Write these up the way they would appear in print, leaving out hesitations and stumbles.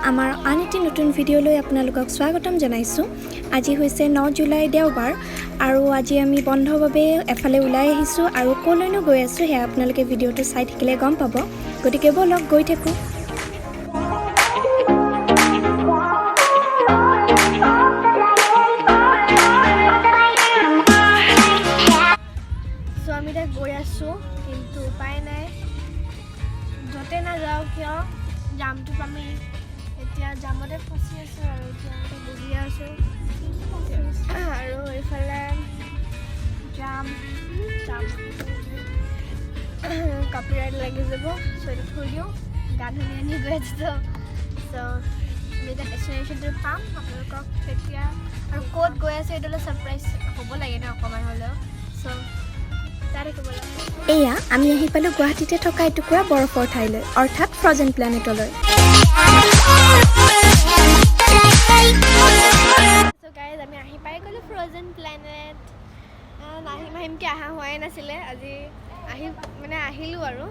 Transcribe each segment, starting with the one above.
আমাৰ আন এটি নতুন ভিডিঅ'লৈ আপোনালোকক স্বাগতম জনাইছোঁ। আজি হৈছে 9 জুলাই দেওবাৰ আৰু আজি আমি বন্ধৰ বাবে এফালে ওলাই আহিছোঁ আৰু ক'লৈনো গৈ আছোঁ সেয়া আপোনালোকে ভিডিঅ'টো চাই থাকিলে গম পাব। গতিকে ব'লক গৈ থাকোঁ। আমি এতিয়া গৈ আছোঁ, কিন্তু উপায় নাই, য'তে নাযাওঁ কিয় জামটোত আমি এতিয়া জামতে ফচি আছোঁ আৰু এতিয়া আমি বহি আছোঁ আৰু এইফালে জাম কপিৰাইট লাগি যাব। চ' এইটো থৈ দিওঁ, গান শুনি গৈ আছোঁ। চ' আমি এতিয়া ডেষ্টিনেশ্যনটো পাম আপোনালোকক তেতিয়া, আৰু ক'ত গৈ আছোঁ এইটোলৈ ছাৰপ্ৰাইজ হ'ব লাগে ন অকণমান হ'লেও। চ' এয়া আমি আহি পালোঁ গুৱাহাটীতে থকা এটুকুৰা বৰফৰ ঠাইলৈ, অৰ্থাৎ ফ্ৰজেন প্লেনেটলৈ। গাইজ আমি আহি পাই গ'লোঁ ফ্ৰজেন প্লেনেট। আহিমকৈ অহা হোৱাই নাছিলে, আজি আহিলোঁ আৰু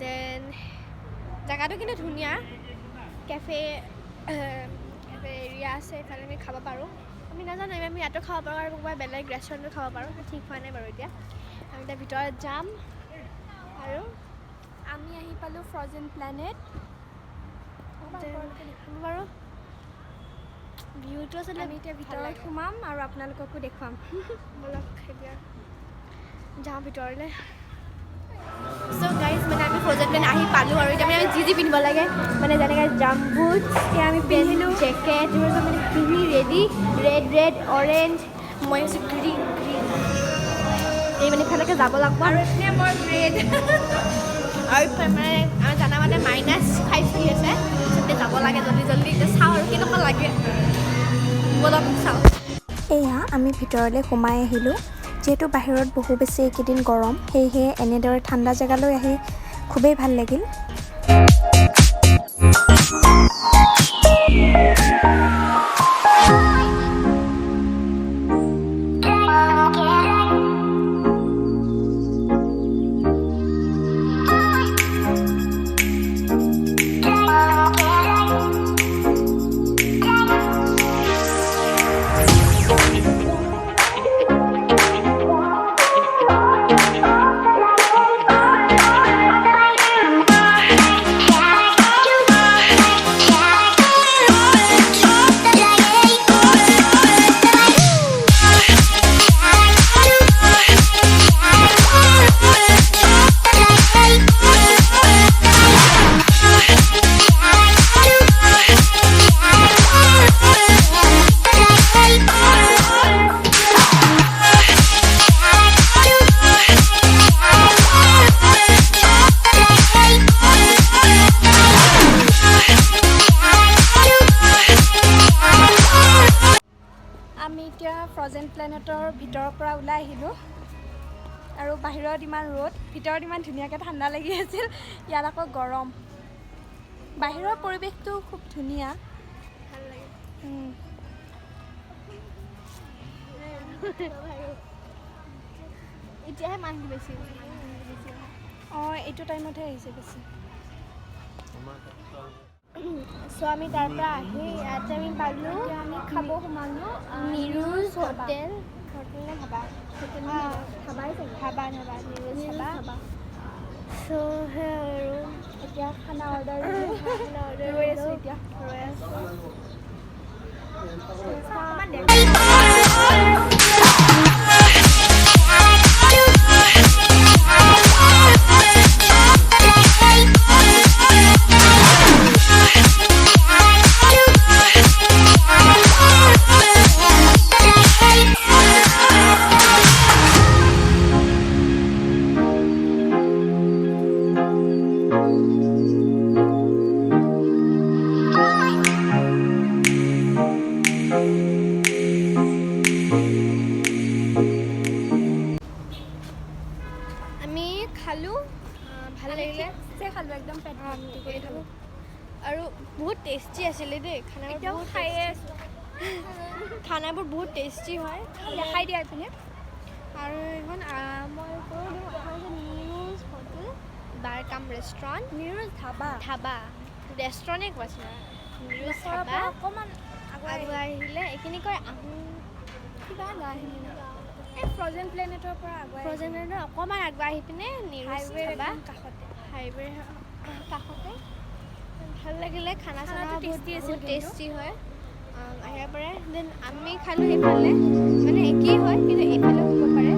দেন জেগাটো কিন্তু ধুনীয়া, কেফে এৰিয়া আছে, এইফালে আমি খাব পাৰোঁ। আমি নাজানো আমি ইয়াতো খাব পাৰোঁ আৰু কোনোবা বেলেগ ৰেষ্টুৰেণ্টো খাব পাৰোঁ, ঠিক হোৱা নাই বাৰু এতিয়া। আমি এতিয়া ভিতৰত যাম আৰু আমি আহি পালোঁ ফ্ৰজেন প্লেনেট বাৰু। ভিউটো আচলতে আমি এতিয়া ভিতৰত সোমাম আৰু আপোনালোককো দেখুৱাম। ব'লক এতিয়া যাওঁ ভিতৰলৈ। চ' গাইজ আমি ফ্ৰজেন প্লেনেট আহি পালোঁ আৰু এতিয়া আমি যি পিন্ধিব লাগে, যেনেকৈ জাম্প বুট সেয়া আমি পিন্ধিলোঁ, জেকেট এইবোৰ চব পিন্ধি ৰেডি, ৰেড অৰেঞ্জ, মই আছোঁ গ্ৰীণ। এই ইফালৈকে যাব লাগিব আৰু এতিয়া মই ৰেড আৰু আমি জানামতে -5 চলি আছে, চবে যাব লাগে জল্দি। এতিয়া চাওঁ আৰু কেনেকুৱা লাগে, ব'লক চাওঁ। এয়া আমি ভিতৰলৈ সোমাই আহিলোঁ। যিহেতু বাহিৰত বহু বেছি এইকেইদিন গৰম, সেয়েহে এনেদৰে ঠাণ্ডা জেগালৈ আহি খুবেই ভাল লাগিল। আমি এতিয়া ফ্ৰজেন প্লেনেটৰ ভিতৰৰ পৰা ওলাই আহিলোঁ আৰু বাহিৰত ইমান ৰ'দ, ভিতৰত ইমান ধুনীয়াকৈ ঠাণ্ডা লাগি আছিল, ইয়াত আকৌ গৰম। বাহিৰৰ পৰিৱেশটো খুব ধুনীয়া, ভাল লাগে। এতিয়াহে মানুহ বেছি অঁ, এইটো টাইমতহে আহিছে বেছি। চ' আমি তাৰ পৰা আহি ইয়াতে আমি পালোঁ, আমি খাব সোমালোঁ নিৰুজ হোটেল নে ধাবা, ধাবা নিৰুজ ধাবা। চ' সেই আৰু এতিয়া খানা অৰ্ডাৰ ৰৈ আছোঁ, এতিয়া ৰৈ আছোঁ। আমি খালোঁ, ভাল লাগিলে, খালোঁ একদম পেট ভৰ্তি কৰি খালোঁ আৰু বহুত টেষ্টি আছিলে দেই খানাবোৰ, খায়ে আছোঁ। খানাবোৰ বহুত টেষ্টি হয়, দেখাই দিয়া এইপিনে। আৰু এইখন মই কৈ দিওঁ, এখন হৈছে নিৰুজ হোটেল বাৰ কাম ৰেষ্টুৰেণ্ট, নিৰুজ ধাবা। ৰেষ্টুৰেণ্টে কৈছে নিউজ চাবা অকণমান আগুৱাই আহিলে এইখিনি কয় আহোঁ কিবা লয় আহিলে এই ফ্ৰজেন প্লেনেটৰ পৰা আগুৱাই ফ্ৰজেন অকণমান আগুৱাই আহি পিনে নিউজ হাইৱে চাবা কাষতে হাইৱে কাষতে ভাল লাগিলে খানা চানা খানাটো tasty আছিল বহুত কিন্তু। টেষ্টি হয় আহিব পাৰে দেন আমি খালোঁ সেইফালে মানে একেই হয় কিন্তু এইফালেও হ'ব পাৰে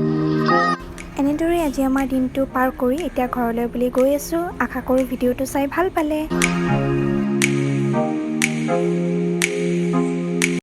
এনেদৰে আজি আমাৰ দিনটো পাৰ কৰি এতিয়া ঘৰলৈ বুলি গৈ আছোঁ আশা কৰোঁ ভিডিঅ'টো চাই ভাল পালে